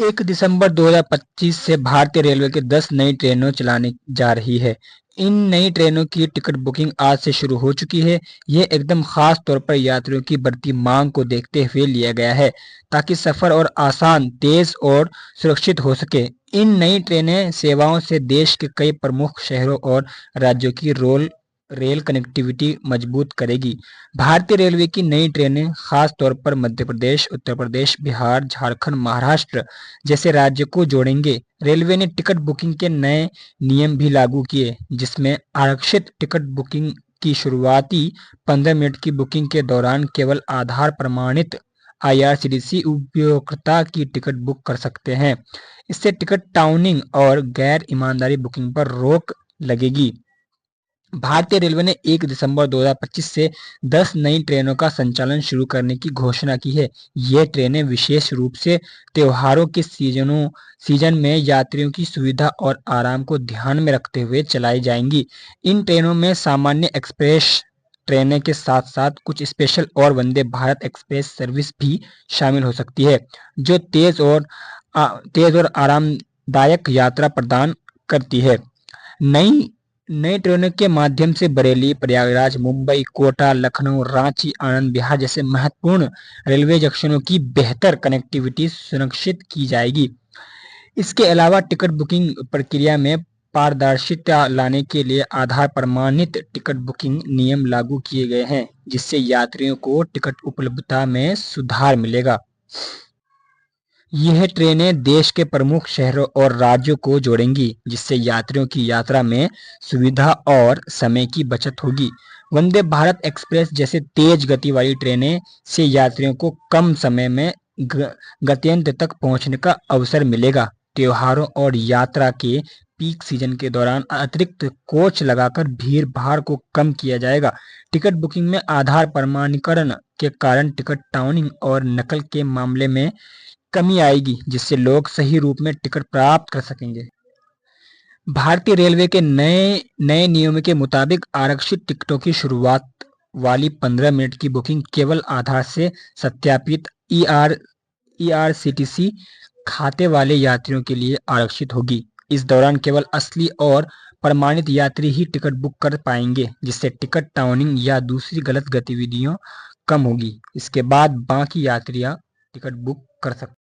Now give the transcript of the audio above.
1 दिसंबर 2025 से भारतीय रेलवे की 10 नई ट्रेनों चलाने जा रही है। इन नई ट्रेनों की टिकट बुकिंग आज से शुरू हो चुकी है। यह एकदम खास तौर पर यात्रियों की बढ़ती मांग को देखते हुए लिया गया है, ताकि सफर और आसान, तेज और सुरक्षित हो सके। इन नई ट्रेनें सेवाओं से देश के कई प्रमुख शहरों और राज्यों की रेल कनेक्टिविटी मजबूत करेगी। भारतीय रेलवे की नई ट्रेनें खास तौर पर मध्य प्रदेश, उत्तर प्रदेश, बिहार, झारखंड, महाराष्ट्र जैसे राज्य को जोड़ेंगे। रेलवे ने टिकट बुकिंग के नए नियम भी लागू किए, जिसमें आरक्षित टिकट बुकिंग की शुरुआती 15 मिनट की बुकिंग के दौरान केवल आधार प्रमाणित आईआरसीटीसी उपयोगकर्ता की टिकट बुक कर सकते हैं। इससे टिकट टाउनिंग और गैर ईमानदारी बुकिंग पर रोक लगेगी। भारतीय रेलवे ने 1 दिसंबर 2025 से 10 नई ट्रेनों का संचालन शुरू करने की घोषणा की है। ये ट्रेनें विशेष रूप से त्योहारों के सीजन में यात्रियों की सुविधा और आराम को ध्यान में रखते हुए चलाई जाएंगी। इन ट्रेनों में सामान्य एक्सप्रेस ट्रेनें के साथ-साथ कुछ स्पेशल और वंदे भारत एक्सप्रेस सर्विस भी शामिल हो सकती है, जो तेज और आरामदायक यात्रा प्रदान करती है। नई नई ट्रेनों के माध्यम से बरेली, प्रयागराज, मुंबई, कोटा, लखनऊ, रांची, आनंद विहार जैसे महत्वपूर्ण रेलवे जंक्शनों की बेहतर कनेक्टिविटी सुनिश्चित की जाएगी। इसके अलावा टिकट बुकिंग प्रक्रिया में पारदर्शिता लाने के लिए आधार प्रमाणित टिकट बुकिंग नियम लागू किए गए हैं, जिससे यात्रियों को टिकट उपलब्धता में सुधार मिलेगा। यह ट्रेनें देश के प्रमुख शहरों और राज्यों को जोड़ेंगी, जिससे यात्रियों की यात्रा में सुविधा और समय की बचत होगी। वंदे भारत एक्सप्रेस जैसे तेज गति वाली ट्रेनें से यात्रियों को कम समय में गंतव्य तक पहुंचने का अवसर मिलेगा। त्योहारों और यात्रा के पीक सीजन के दौरान अतिरिक्त कोच लगाकर भीड़ भाड़ को कम किया जाएगा। टिकट बुकिंग में आधार प्रमाणीकरण के कारण टिकट टाउनिंग और नकल के मामले में कमी आएगी, जिससे लोग सही रूप में टिकट प्राप्त कर सकेंगे। भारतीय रेलवे के नए नए नियमों के मुताबिक आरक्षित टिकटों की शुरुआत वाली 15 मिनट की बुकिंग केवल आधार से सत्यापित ईआरसीटीसी खाते वाले यात्रियों के लिए आरक्षित होगी। इस दौरान केवल असली और प्रमाणित यात्री ही टिकट बुक कर पाएंगे, जिससे टिकट टाउनिंग या दूसरी गलत गतिविधियों कम होगी। इसके बाद बाकी यात्रियां टिकट बुक कर सकते हैं।